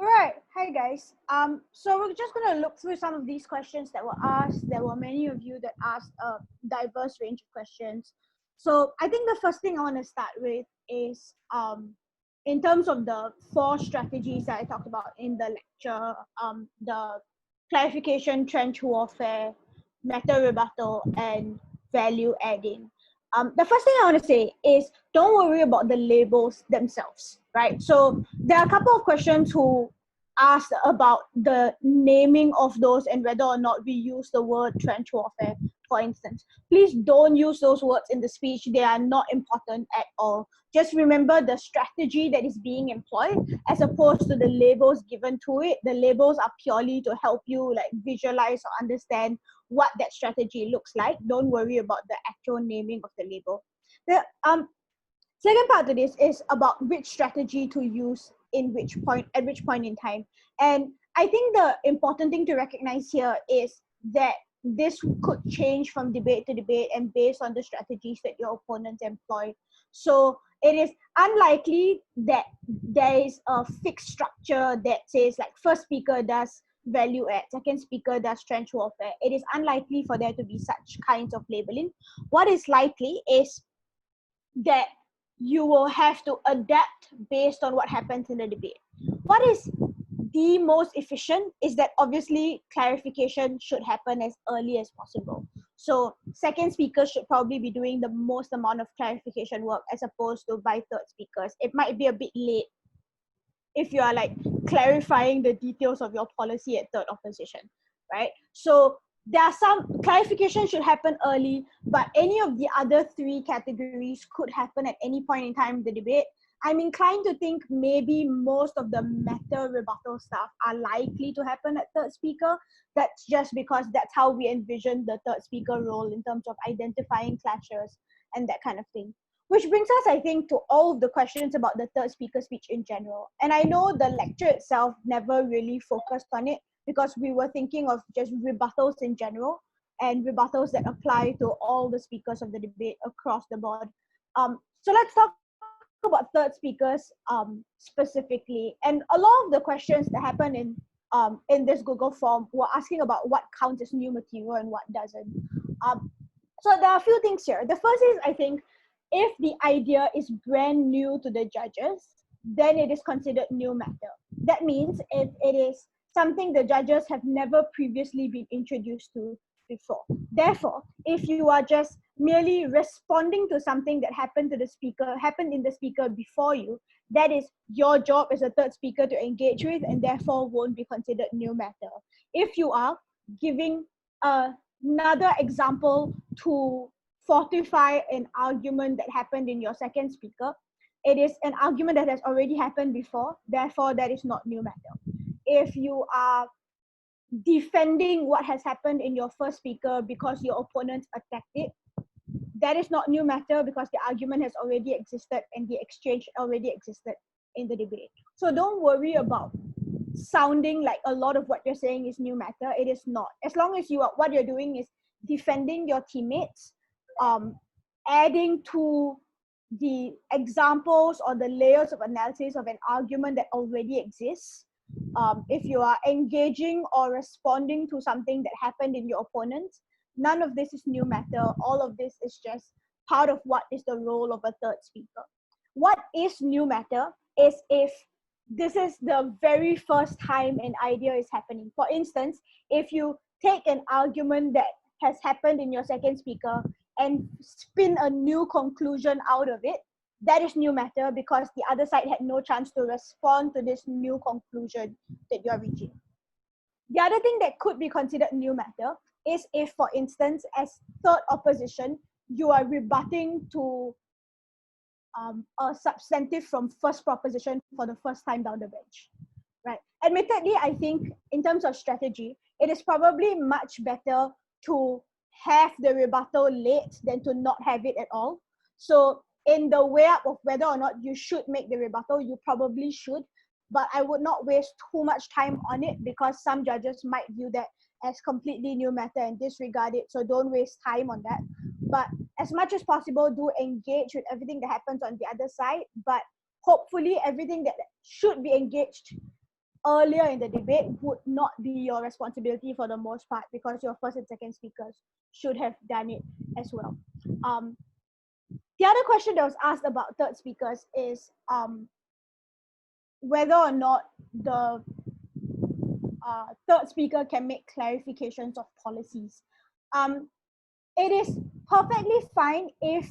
All right, hi guys. So we're just gonna look through some of these questions that were asked. There were many of you that asked a diverse range of questions. So I think the first thing I want to start with is in terms of the 4 strategies that I talked about in the lecture, the clarification, trench warfare, meta rebuttal, and value adding. The first thing I want to say is don't worry about the labels themselves, right? So there are a couple of questions who asked about the naming of those and whether or not we use the word trench warfare, for instance. Please don't use those words in the speech. They are not important at all. Just remember the strategy that is being employed as opposed to the labels given to it. The labels are purely to help you like visualize or understand what that strategy looks like. Don't worry about the actual naming of the label. The second part of this is about which strategy to use in which point at which point in time. And I think the important thing to recognize here is that this could change from debate to debate and based on the strategies that your opponents employ. So it is unlikely that there is a fixed structure that says like first speaker does value add, second speaker does trench warfare. It is unlikely for there to be such kinds of labeling. What is likely is that you will have to adapt based on what happens in the debate. What is the most efficient is that obviously clarification should happen as early as possible. So second speakers should probably be doing the most amount of clarification work as opposed to by third speakers. It might be a bit late if you are like clarifying the details of your policy at third opposition, right? So there are some clarification should happen early, but any of the other 3 categories could happen at any point in time in the debate. I'm inclined to think maybe most of the meta rebuttal stuff are likely to happen at third speaker. That's just because that's how we envision the third speaker role in terms of identifying clashes and that kind of thing. Which brings us, I think, to all of the questions about the third speaker speech in general. And I know the lecture itself never really focused on it because we were thinking of just rebuttals in general and rebuttals that apply to all the speakers of the debate across the board. So let's talk about third speakers specifically. And a lot of the questions that happen in this Google form were asking about what counts as new material and what doesn't. So there are a few things here. The first is, I think, if the idea is brand new to the judges, then it is considered new matter. That means if it is something the judges have never previously been introduced to before. Therefore, if you are just merely responding to something that happened in the speaker before you, that is your job as a third speaker to engage with and therefore won't be considered new matter. If you are giving another example to fortify an argument that happened in your second speaker, it is an argument that has already happened before, therefore that is not new matter. If you are defending what has happened in your first speaker because your opponents attacked it, that is not new matter because the argument has already existed and the exchange already existed in the debate. So don't worry about sounding like a lot of what you're saying is new matter. It is not. As long as what you're doing is defending your teammates, adding to the examples or the layers of analysis of an argument that already exists. If you are engaging or responding to something that happened in your opponents, none of this is new matter. All of this is just part of what is the role of a third speaker. What is new matter is if this is the very first time an idea is happening. For instance, if you take an argument that has happened in your second speaker and spin a new conclusion out of it, that is new matter because the other side had no chance to respond to this new conclusion that you're reaching. The other thing that could be considered new matter is if, for instance, as third opposition, you are rebutting to a substantive from first proposition for the first time down the bench, right? Admittedly, I think in terms of strategy, it is probably much better to have the rebuttal late than to not have it at all. So in the way up of whether or not you should make the rebuttal, you probably should, but I would not waste too much time on it because some judges might view that as completely new matter and disregard it. So don't waste time on that. But as much as possible, do engage with everything that happens on the other side, but hopefully everything that should be engaged earlier in the debate would not be your responsibility for the most part, because your first and second speakers should have done it as well. The other question that was asked about third speakers is whether or not the third speaker can make clarifications of policies. It is perfectly fine if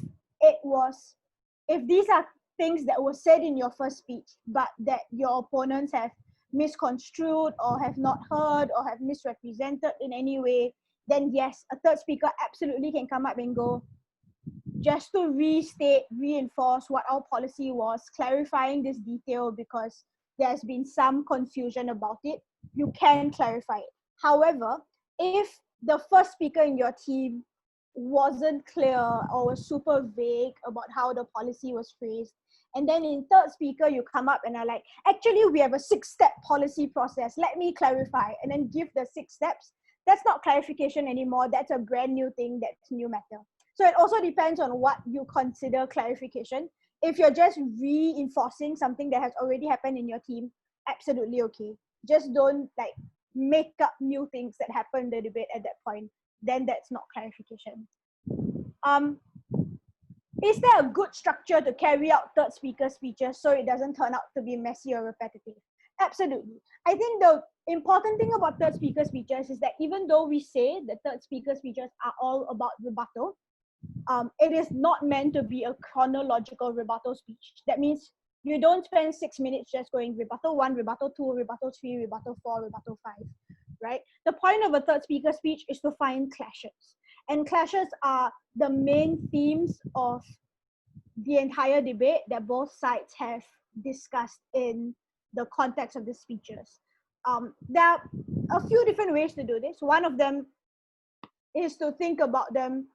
these are things that were said in your first speech, but that your opponents have misconstrued or have not heard or have misrepresented in any way, then yes, a third speaker absolutely can come up and go, just to reinforce what our policy was, clarifying this detail because there's been some confusion about it, you can clarify it. However, if the first speaker in your team wasn't clear or was super vague about how the policy was phrased, and then in third speaker you come up and are like, actually we have a 6-step policy process, let me clarify, and then give the 6 steps, that's not clarification anymore, that's a brand new thing, that's new matter. So it also depends on what you consider clarification. If you're just reinforcing something that has already happened in your team, absolutely okay. Just don't like make up new things that happened in the debate at that point. Then that's not clarification. Is there a good structure to carry out third speaker speeches so it doesn't turn out to be messy or repetitive? Absolutely. I think the important thing about third speaker speeches is that even though we say that third speaker speeches are all about rebuttal, it is not meant to be a chronological rebuttal speech. That means you don't spend 6 minutes just going rebuttal 1, rebuttal 2, rebuttal 3, rebuttal 4, rebuttal 5, right? The point of a third speaker speech is to find clashes. And clashes are the main themes of the entire debate that both sides have discussed in the context of the speeches. There are a few different ways to do this. One of them is to think about them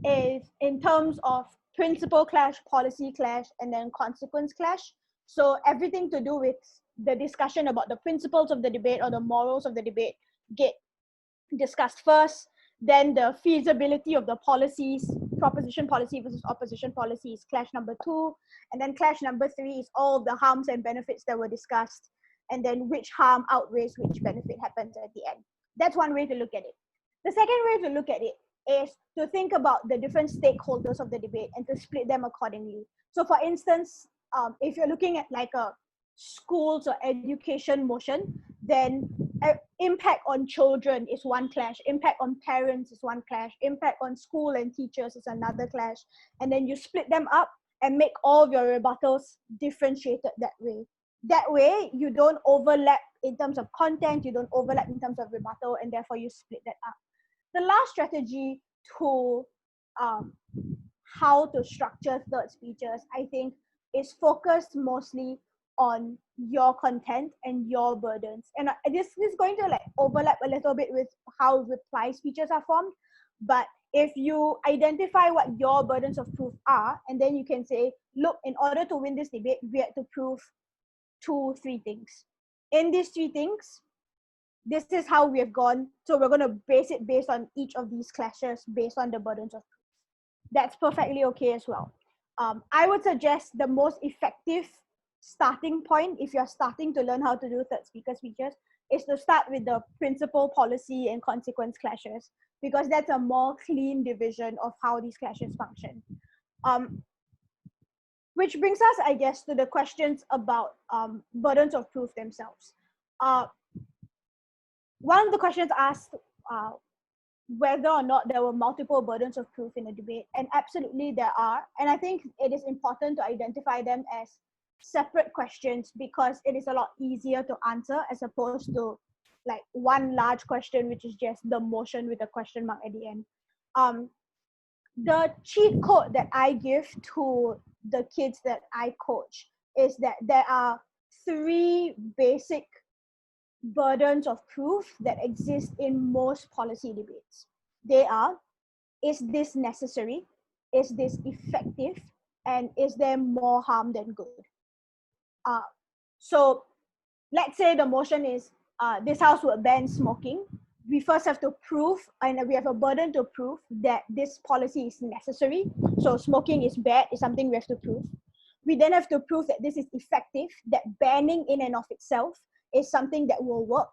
is in terms of principle clash, policy clash, and then consequence clash. So everything to do with the discussion about the principles of the debate or the morals of the debate get discussed first. Then the feasibility of the policies, proposition policy versus opposition policy, is clash number 2. And then clash number 3 is all the harms and benefits that were discussed. And then which harm outweighs which benefit happens at the end. That's one way to look at it. The second way to look at it is to think about the different stakeholders of the debate and to split them accordingly. So for instance, if you're looking at like a schools or education motion, then impact on children is one clash, impact on parents is one clash, impact on school and teachers is another clash. And then you split them up and make all of your rebuttals differentiated that way. That way, you don't overlap in terms of content, you don't overlap in terms of rebuttal, and therefore you split that up. The last strategy to how to structure third speeches, I think, is focused mostly on your content and your burdens. And this is going to like overlap a little bit with how reply speeches are formed. But if you identify what your burdens of proof are, and then you can say, look, in order to win this debate, we had to prove 2-3 things. In these 3 things, this is how we have gone. So we're going to base it based on each of these clashes based on the burdens of proof. That's perfectly okay as well. I would suggest the most effective starting point, if you're starting to learn how to do third speaker speeches, is to start with the principle, policy, and consequence clashes, because that's a more clean division of how these clashes function. Which brings us, I guess, to the questions about burdens of proof themselves. One of the questions asked whether or not there were multiple burdens of proof in a debate, and absolutely there are. And I think it is important to identify them as separate questions because it is a lot easier to answer as opposed to like one large question, which is just the motion with a question mark at the end. The cheat code that I give to the kids that I coach is that there are 3 basic burdens of proof that exist in most policy debates. They are, is this necessary? Is this effective? And is there more harm than good? So let's say the motion is, this house would ban smoking. We first have to prove, and we have a burden to prove that this policy is necessary. So smoking is bad, is something we have to prove. We then have to prove that this is effective, that banning in and of itself is something that will work.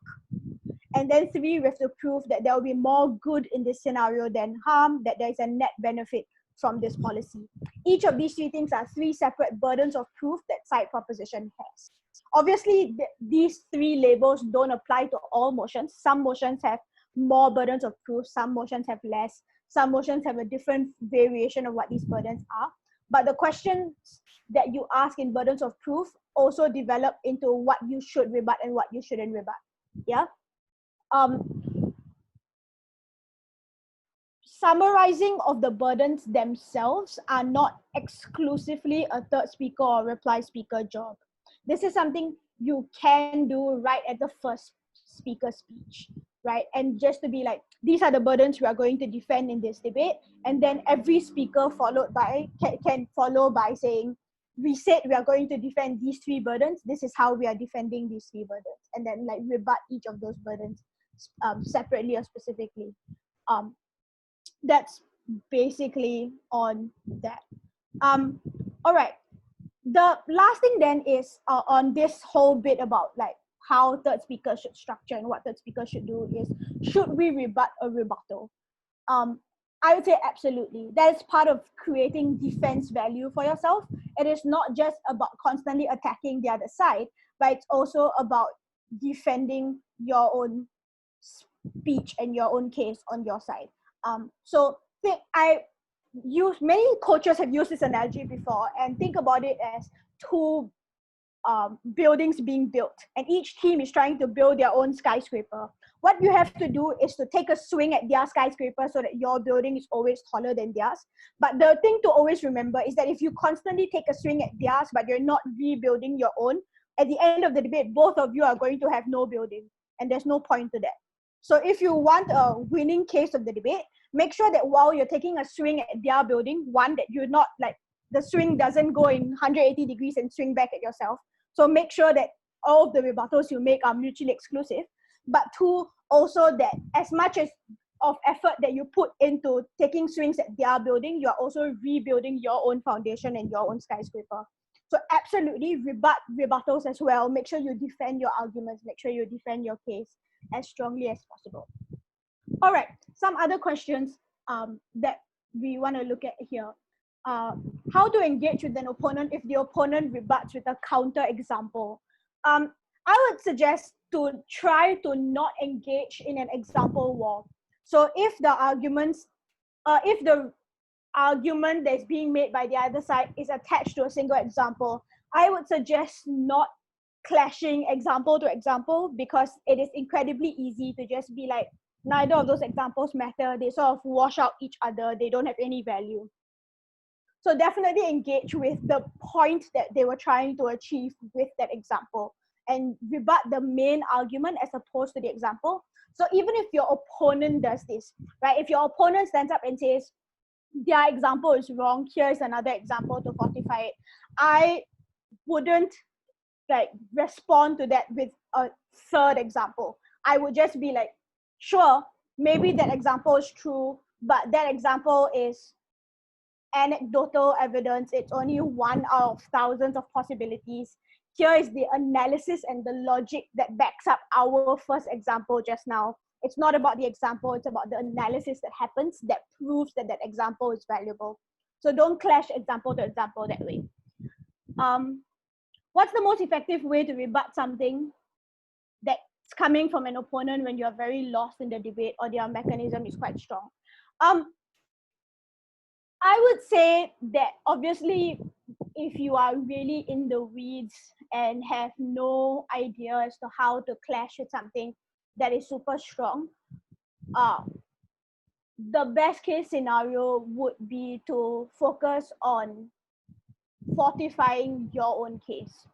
And then 3, we have to prove that there will be more good in this scenario than harm, that there is a net benefit from this policy. Each of these 3 things are 3 separate burdens of proof that side proposition has. Obviously, these 3 labels don't apply to all motions. Some motions have more burdens of proof, some motions have less, some motions have a different variation of what these burdens are. But the questions that you ask in burdens of proof also develop into what you should rebut and what you shouldn't rebut. Yeah. Summarizing of the burdens themselves are not exclusively a third speaker or reply speaker job. This is something you can do right at the first speaker speech, right? And just to be like, these are the burdens we are going to defend in this debate. And then every speaker followed by can follow by saying, we said we are going to defend these 3 burdens. This is how we are defending these 3 burdens. And then like rebut each of those burdens separately or specifically. That's basically on that. All right. The last thing then is on this whole bit about like how third speaker should structure and what third speaker should do is, should we rebut a rebuttal? I would say absolutely. That is part of creating defense value for yourself. It is not just about constantly attacking the other side, but it's also about defending your own speech and your own case on your side. So many coaches have used this analogy before, and think about it as 2 buildings being built, and each team is trying to build their own skyscraper. What you have to do is to take a swing at their skyscraper so that your building is always taller than theirs. But the thing to always remember is that if you constantly take a swing at theirs, but you're not rebuilding your own, at the end of the debate, both of you are going to have no building, and there's no point to that. So if you want a winning case of the debate, make sure that while you're taking a swing at their building, 1, that you're not like, the swing doesn't go in 180 degrees and swing back at yourself. So make sure that all of the rebuttals you make are mutually exclusive. But 2, also that as much as of effort that you put into taking swings at their building, you're also rebuilding your own foundation and your own skyscraper. So absolutely rebut rebuttals as well. Make sure you defend your arguments. Make sure you defend your case as strongly as possible. All right, some other questions that we want to look at here. How to engage with an opponent if the opponent rebuts with a counter example. I would suggest to try to not engage in an example war. So if the argument that's being made by the other side is attached to a single example, I would suggest not clashing example to example, because it is incredibly easy to just be like, neither of those examples matter. They sort of wash out each other. They don't have any value. So definitely engage with the point that they were trying to achieve with that example and rebut the main argument as opposed to the example. So even if your opponent does this, right? If your opponent stands up and says, their example is wrong, here's another example to fortify it, I wouldn't like respond to that with a third example. I would just be like, sure, maybe that example is true, but that example is anecdotal evidence. It's only 1 out of thousands of possibilities. Here is the analysis and the logic that backs up our first example just now. It's not about the example, it's about the analysis that happens that proves that that example is valuable. So don't clash example to example that way. What's the most effective way to rebut something that's coming from an opponent when you're very lost in the debate or their mechanism is quite strong? I would say that obviously if you are really in the weeds and have no idea as to how to clash with something that is super strong, the best case scenario would be to focus on fortifying your own case.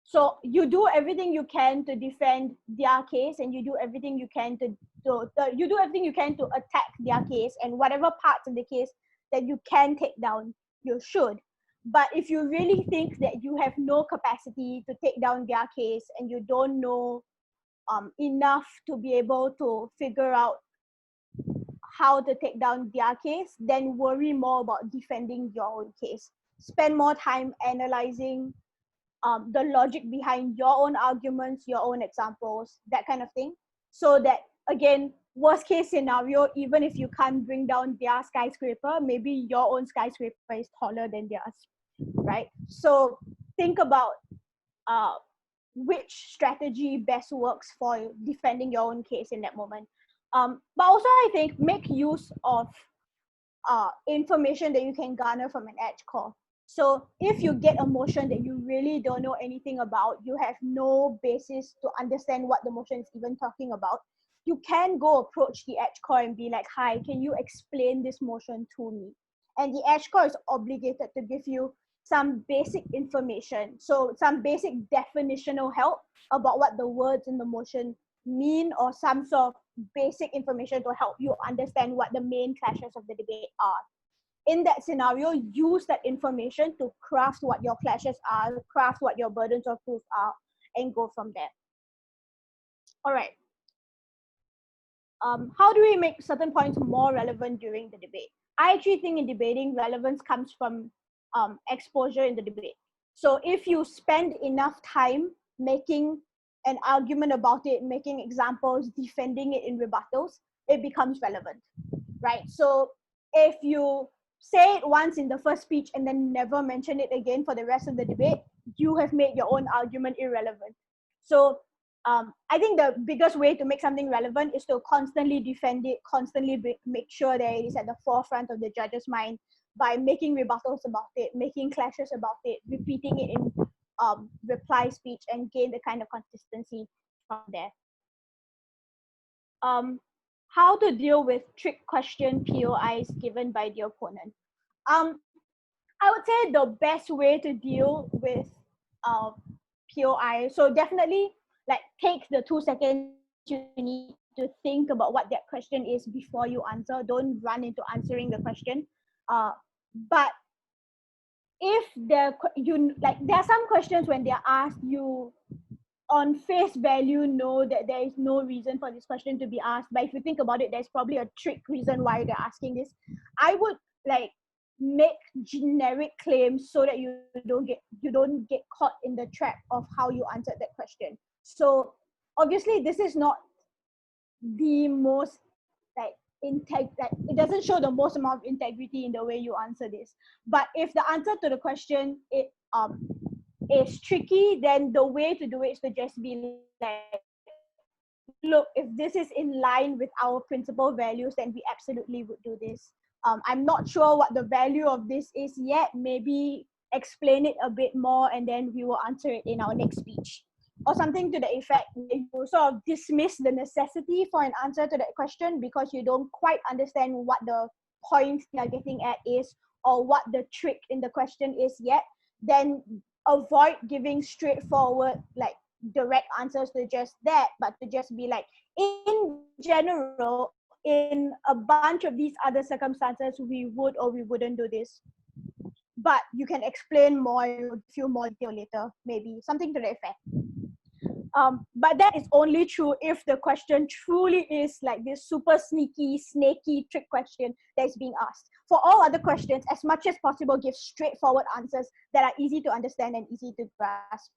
So you do everything you can to defend their case, and you do everything you can to attack their case, and whatever parts of the case that you can take down, you should. But if you really think that you have no capacity to take down their case and you don't know enough to be able to figure out how to take down their case, then worry more about defending your own case. spend more time analyzing the logic behind your own arguments, your own examples, that kind of thing. So that, again, worst case scenario, even if you can't bring down their skyscraper, maybe your own skyscraper is taller than theirs, right? So think about which strategy best works for defending your own case in that moment. But also, I think, make use of information that you can garner from an edge call. So if you get a motion that you really don't know anything about, you have no basis to understand what the motion is even talking about, you can go approach the edge call and be like, hi, can you explain this motion to me? And the edge call is obligated to give you some basic information, so some basic definitional help about what the words in the motion mean, or some sort of basic information to help you understand what the main clashes of the debate are. In that scenario, use that information to craft what your clashes are, craft what your burdens of proof are, and go from there. All right. How do we make certain points more relevant during the debate? I actually think in debating, relevance comes from exposure in the debate. So if you spend enough time making an argument about it, making examples, defending it in rebuttals, it becomes relevant, right? So if you say it once in the first speech and then never mention it again for the rest of the debate, you have made your own argument irrelevant. So I think the biggest way to make something relevant is to constantly defend it, constantly make sure that it is at the forefront of the judge's mind by making rebuttals about it, making clashes about it, repeating it in reply speech, and gain the kind of consistency from there. How to deal with trick question POIs given by the opponent. I would say the best way to deal with POI, so definitely like take the 2 seconds you need to think about what that question is before you answer. Don't run into answering the question. But if there are some questions when they're asked, you on face value know that there is no reason for this question to be asked, but if you think about it, there's probably a trick reason why they're asking this. I would make generic claims so that you don't get caught in the trap of how you answered that question. So obviously this is not the most it doesn't show the most amount of integrity in the way you answer this. But if the answer to the question is tricky, then the way to do it is to just be like, look, if this is in line with our principal values, then we absolutely would do this. I'm not sure what the value of this is yet. Maybe explain it a bit more and then we will answer it in our next speech. Or something to the effect where you sort of dismiss the necessity for an answer to that question because you don't quite understand what the point you're getting at is or what the trick in the question is yet. Then avoid giving straightforward, direct answers to just that, but to just be like, in general, in a bunch of these other circumstances, we would or we wouldn't do this. But you can explain more, a few more detail later, maybe something to the effect. But that is only true if the question truly is like this super sneaky, snaky trick question that is being asked. For all other questions, as much as possible, give straightforward answers that are easy to understand and easy to grasp.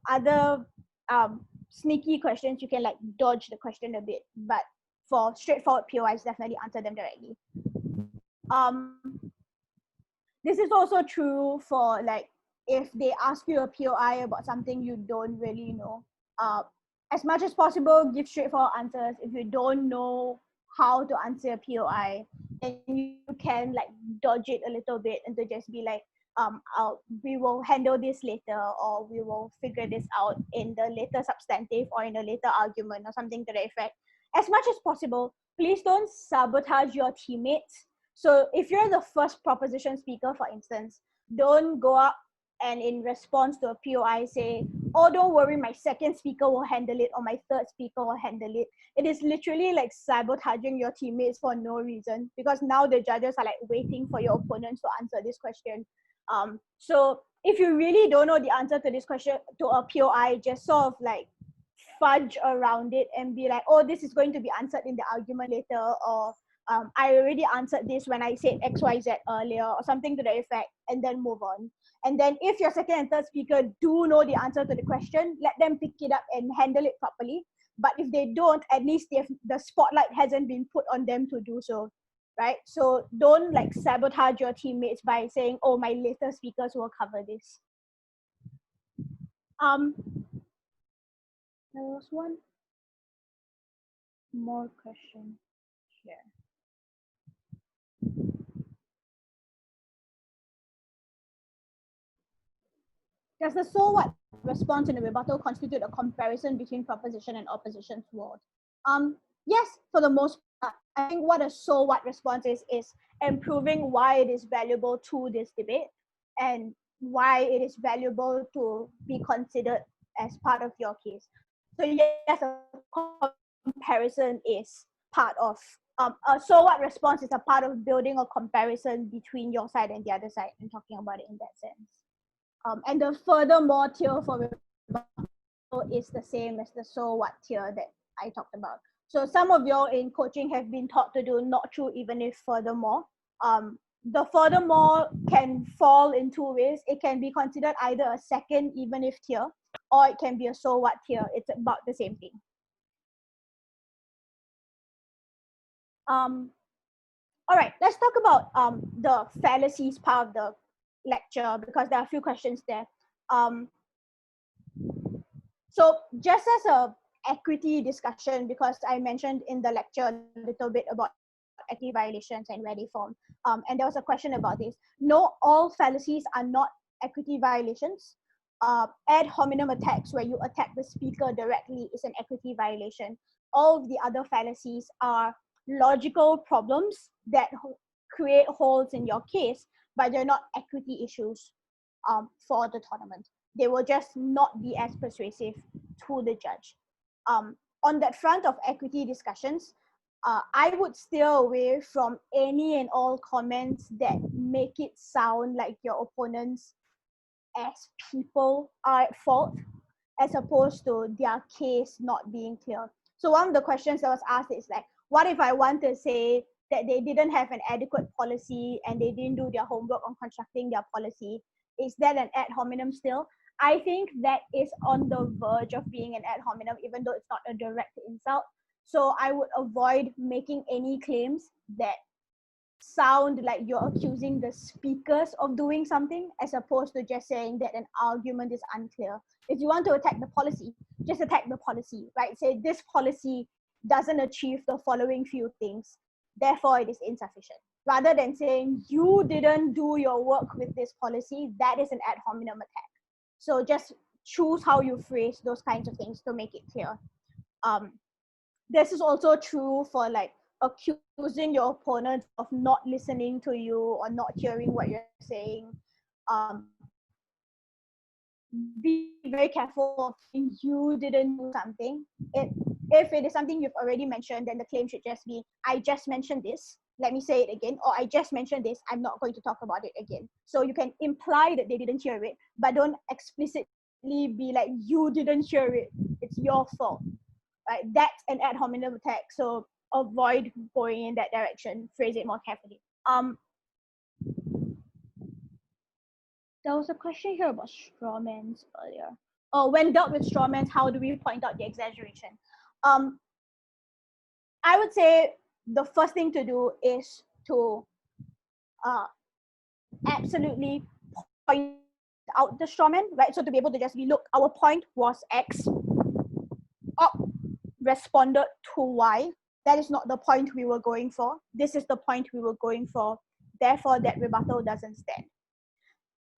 Other sneaky questions, you can dodge the question a bit, but for straightforward POIs, definitely answer them directly. This is also true for if they ask you a POI about something you don't really know. As much as possible, give straightforward answers. If you don't know how to answer a POI, then you can dodge it a little bit and to just be like, we will handle this later, or we will figure this out in the later substantive or in a later argument or something to the effect. As much as possible, please don't sabotage your teammates. So if you're the first proposition speaker, for instance, don't go up and in response to a POI say, oh, don't worry, my second speaker will handle it, or my third speaker will handle it. It is literally sabotaging your teammates for no reason, because now the judges are waiting for your opponents to answer this question. So if you really don't know the answer to this question, to a POI, just sort of fudge around it and be like, oh, this is going to be answered in the argument later, or I already answered this when I said XYZ earlier, or something to the effect, and then move on. And then if your second and third speaker do know the answer to the question, let them pick it up and handle it properly. But if they don't, at least the spotlight hasn't been put on them to do so, right? So don't like sabotage your teammates by saying, oh, my later speakers will cover this. There was one more question here. Does the so what response in a rebuttal constitute a comparison between proposition and opposition's word? Yes, for the most part. I think what a so what response is improving why it is valuable to this debate and why it is valuable to be considered as part of your case. So yes, a comparison is part of, a so what response is a part of building a comparison between your side and the other side and talking about it in that sense. And the furthermore tier for rebuttal is the same as the so what tier that I talked about. So some of you in coaching have been taught to do not true, even if furthermore. The furthermore can fall in two ways. It can be considered either a second even if tier, or it can be a so what tier. It's about the same thing. All right, let's talk about the fallacies part of the lecture, because there are a few questions there. So just as a equity discussion, because I mentioned in the lecture a little bit about equity violations and where they form, and there was a question about this. No, all fallacies are not equity violations. Ad hominem attacks, where you attack the speaker directly, is an equity violation. All of the other fallacies are logical problems that create holes in your case, but they're not equity issues for the tournament. They will just not be as persuasive to the judge. On that front of equity discussions, I would steer away from any and all comments that make it sound like your opponents as people are at fault, as opposed to their case not being clear. So one of the questions that was asked is like, what if I want to say that they didn't have an adequate policy and they didn't do their homework on constructing their policy? Is that an ad hominem still? I think that is on the verge of being an ad hominem, even though it's not a direct insult. So I would avoid making any claims that sound like you're accusing the speakers of doing something, as opposed to just saying that an argument is unclear. If you want to attack the policy, just attack the policy, right? Say this policy doesn't achieve the following few things, therefore it is insufficient. Rather than saying you didn't do your work with this policy, that is an ad hominem attack. So just choose how you phrase those kinds of things to make it clear. This is also true for like accusing your opponent of not listening to you or not hearing what you're saying. Be very careful of saying you didn't do something. If it is something you've already mentioned, then the claim should just be, I just mentioned this, let me say it again, or I just mentioned this, I'm not going to talk about it again. So you can imply that they didn't hear it, but don't explicitly be like, you didn't hear it, it's your fault. Right? That's an ad hominem attack, so avoid going in that direction, phrase it more carefully. There was a question here about strawmans earlier. Oh, when dealt with strawmans, how do we point out the exaggeration? I would say the first thing to do is to absolutely point out the strawman, right? So to be able to just be, look, our point was X, responded to Y. That is not the point we were going for. This is the point we were going for. Therefore, that rebuttal doesn't stand.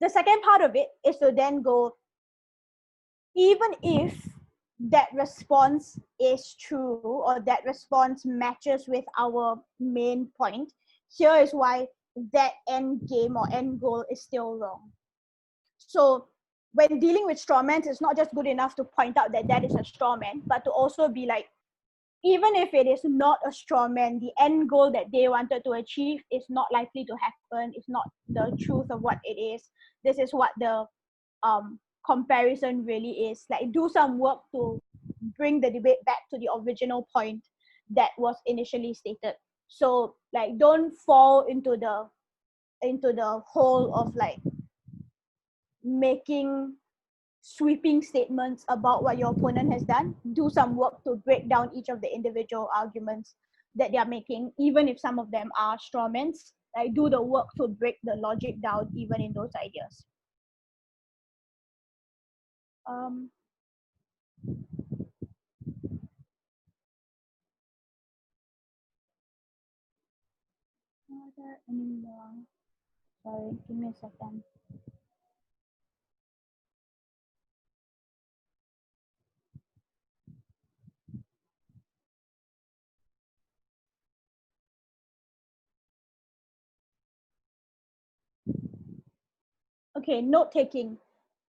The second part of it is to then go, even if that response is true or that response matches with our main point, here is why that end game or end goal is still wrong. So when dealing with strawmans, it's not just good enough to point out that that is a strawman, but to also be like, even if it is not a strawman, the end goal that they wanted to achieve is not likely to happen. It's not the truth of what it is. This is what the comparison really is. Like, do some work to bring the debate back to the original point that was initially stated. So like, don't fall into the hole of like making sweeping statements about what your opponent has done. Do some work to break down each of the individual arguments that they are making, even if some of them are strawmans. Like, do the work to break the logic down even in those ideas. Are there any more? Sorry, give me a second. Okay, note taking.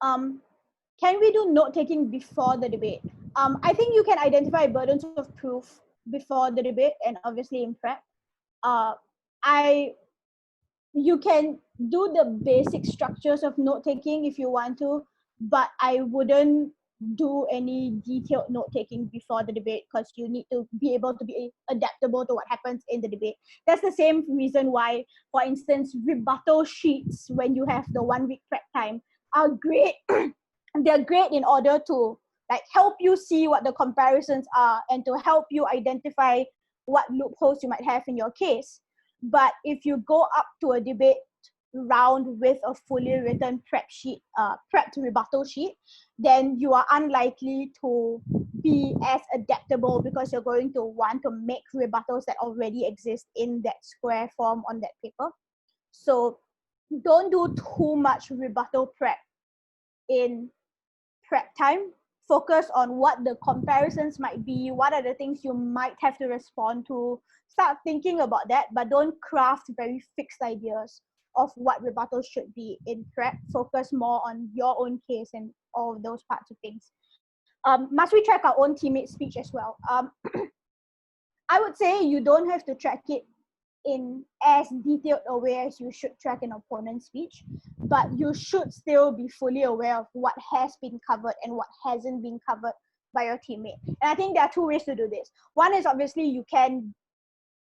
Can we do note taking before the debate? I think you can identify burdens of proof before the debate and obviously in prep. You can do the basic structures of note taking if you want to, but I wouldn't do any detailed note taking before the debate, because you need to be able to be adaptable to what happens in the debate. That's the same reason why, for instance, rebuttal sheets, when you have the 1 week prep time, are great. They're great in order to like help you see what the comparisons are and to help you identify what loopholes you might have in your case. But if you go up to a debate round with a fully written prepped rebuttal sheet, then you are unlikely to be as adaptable, because you're going to want to make rebuttals that already exist in that square form on that paper. So don't do too much rebuttal prep in prep time. Focus on what the comparisons might be, what are the things you might have to respond to. Start thinking about that, but don't craft very fixed ideas of what rebuttals should be in prep. Focus more on your own case and all of those parts of things. Must we track our own teammates' speech as well? I would say you don't have to track it in as detailed a way as you should track an opponent's speech, but you should still be fully aware of what has been covered and what hasn't been covered by your teammate. And I think there are two ways to do this. One is obviously you can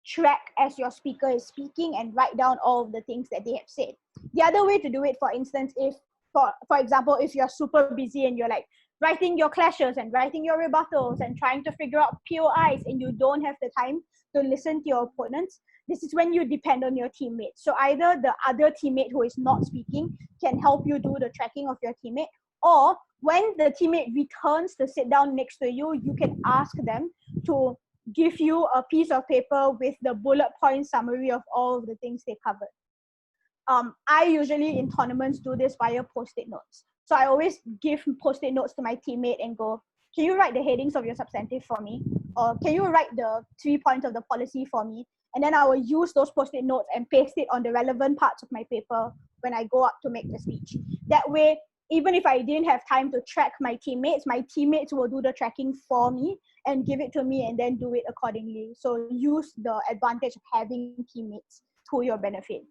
track as your speaker is speaking and write down all of the things that they have said. The other way to do it, for instance, if for example, if you're super busy and you're like writing your clashes and writing your rebuttals and trying to figure out POIs and you don't have the time to listen to your opponents, this is when you depend on your teammate. So either the other teammate who is not speaking can help you do the tracking of your teammate, or when the teammate returns to sit down next to you, you can ask them to give you a piece of paper with the bullet point summary of all of the things they covered. I usually in tournaments do this via post-it notes. So I always give post-it notes to my teammate and go, can you write the headings of your substantive for me? Or can you write the 3 points of the policy for me? And then I will use those post-it notes and paste it on the relevant parts of my paper when I go up to make the speech. That way, even if I didn't have time to track my teammates will do the tracking for me and give it to me and then do it accordingly. So use the advantage of having teammates to your benefit.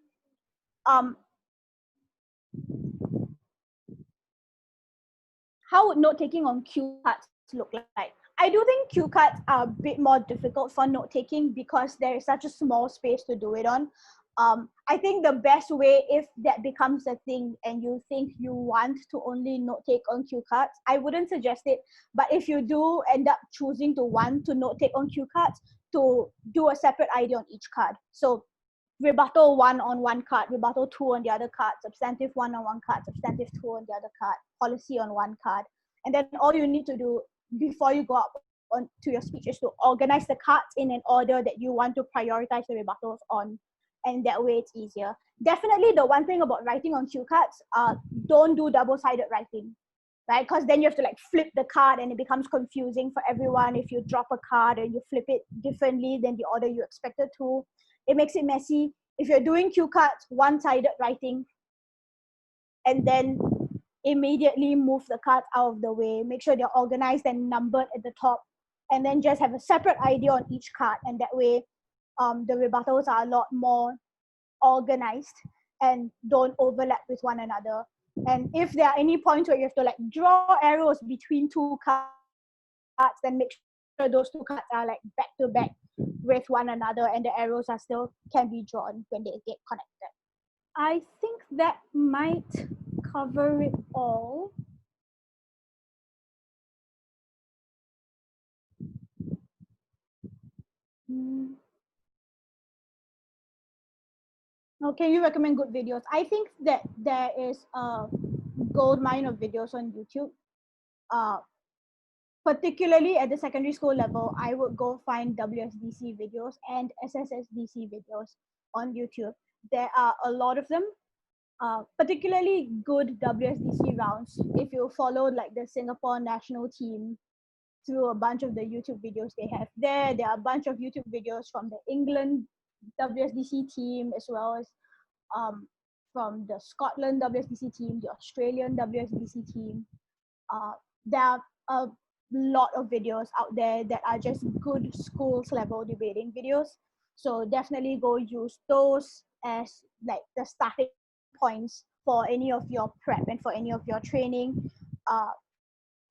How would note-taking on cue cards look like? I do think cue cards are a bit more difficult for note-taking because there is such a small space to do it on. I think the best way, if that becomes a thing and you think you want to only note-take on cue cards, I wouldn't suggest it. But if you do end up choosing to want to note-take on cue cards, to do a separate ID on each card. So rebuttal 1 on one card, rebuttal 2 on the other card, substantive 1 on one card, substantive 2 on the other card, policy on one card. And then all you need to do before you go up to your speech is to organize the cards in an order that you want to prioritize the rebuttals on. And that way it's easier. Definitely the one thing about writing on cue cards, don't do double-sided writing, right? Because then you have to like flip the card and it becomes confusing for everyone if you drop a card and you flip it differently than the order you expected to. It makes it messy. If you're doing cue cards, one-sided writing, and then immediately move the cards out of the way. Make sure they're organized and numbered at the top, and then just have a separate ID on each card. And that way, the rebuttals are a lot more organized and don't overlap with one another. And if there are any points where you have to like draw arrows between two cards, then make sure those two cards are like back to back with one another, and the arrows are still can be drawn when they get connected. I think that might cover it all. Okay, you recommend good videos. I think that there is a gold mine of videos on YouTube. Particularly at the secondary school level, I would go find WSDC videos and SSSDC videos on YouTube. There are a lot of them, particularly good WSDC rounds. If you follow like the Singapore national team through a bunch of the YouTube videos they have there are a bunch of YouTube videos from the England WSDC team, as well as from the Scotland WSDC team, the Australian WSDC team. There are a lot of videos out there that are just good schools level debating videos. So definitely go use those as like the starting points for any of your prep and for any of your training,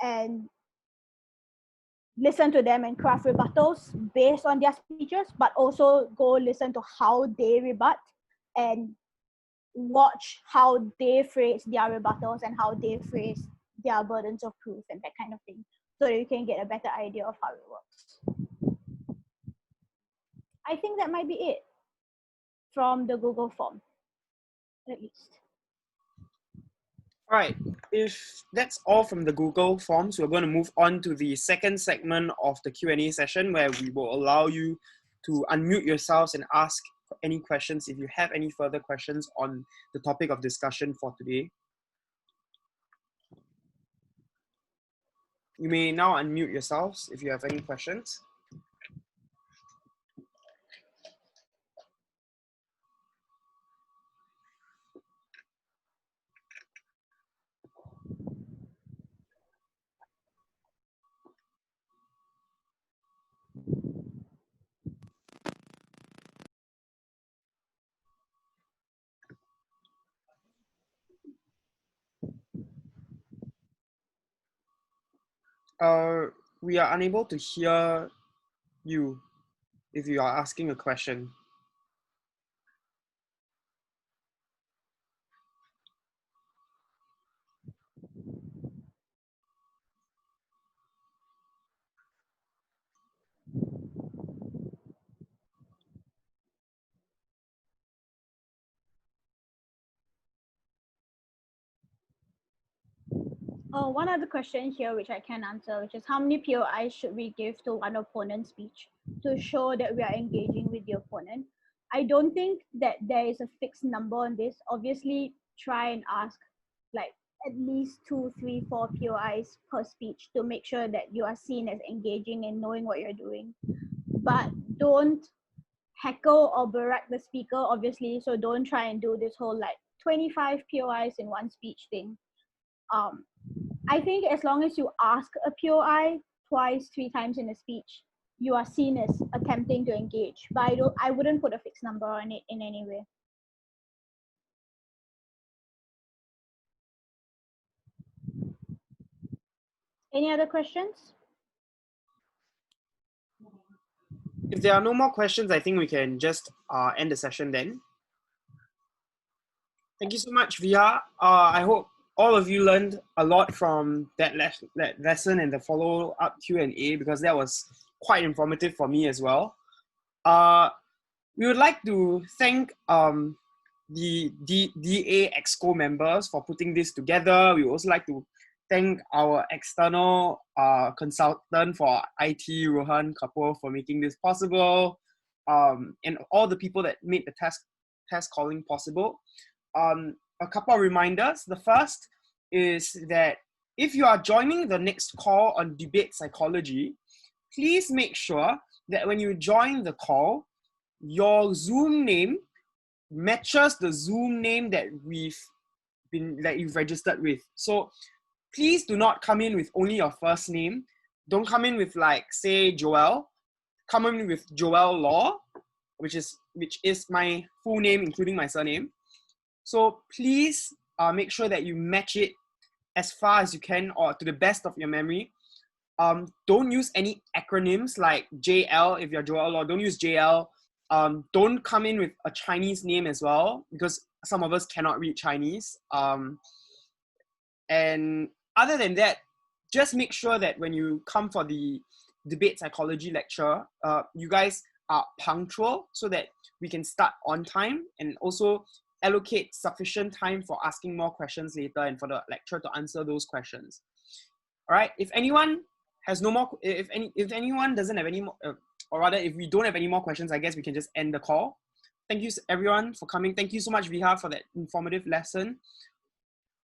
and listen to them and craft rebuttals based on their speeches, but also go listen to how they rebut and watch how they phrase their rebuttals and how they phrase their burdens of proof and that kind of thing, so that you can get a better idea of how it works. I think that might be it from the Google form, at least. All right, if that's all from the Google Forms, we're going to move on to the second segment of the Q&A session, where we will allow you to unmute yourselves and ask any questions if you have any further questions on the topic of discussion for today. You may now unmute yourselves if you have any questions. We are unable to hear you if you are asking a question. Oh, one other question here which I can answer, which is how many POIs should we give to one opponent's speech to show that we are engaging with the opponent? I don't think that there is a fixed number on this. Obviously, try and ask like at least 2, 3, 4 POIs per speech to make sure that you are seen as engaging and knowing what you're doing. But don't heckle or berate the speaker, obviously. So don't try and do this whole like 25 POIs in one speech thing. I think as long as you ask a POI twice, 3 times in a speech, you are seen as attempting to engage. But I wouldn't put a fixed number on it in any way. Any other questions? If there are no more questions, I think we can just end the session then. Thank you so much, Via. I hope all of you learned a lot from that lesson and the follow-up Q&A, because that was quite informative for me as well. We would like to thank the DA Exco members for putting this together. We would also like to thank our external consultant for IT, Rohan Kapoor, for making this possible, and all the people that made the test calling possible. A couple of reminders. The first is that if you are joining the next call on debate psychology, please make sure that when you join the call, your Zoom name matches the Zoom name that you've registered with. So please do not come in with only your first name. Don't come in with like, say, Joel. Come in with Joel Law, which is my full name, including my surname. So please make sure that you match it as far as you can, or to the best of your memory. Don't use any acronyms like JL if you're Joel, or don't use JL. Don't come in with a Chinese name as well, because some of us cannot read Chinese. And other than that, just make sure that when you come for the debate psychology lecture, you guys are punctual so that we can start on time, and also allocate sufficient time for asking more questions later and for the lecturer to answer those questions. All right. If anyone has no more, if anyone doesn't have any more, or rather, if we don't have any more questions, I guess we can just end the call. Thank you everyone for coming. Thank you so much, Viha, for that informative lesson.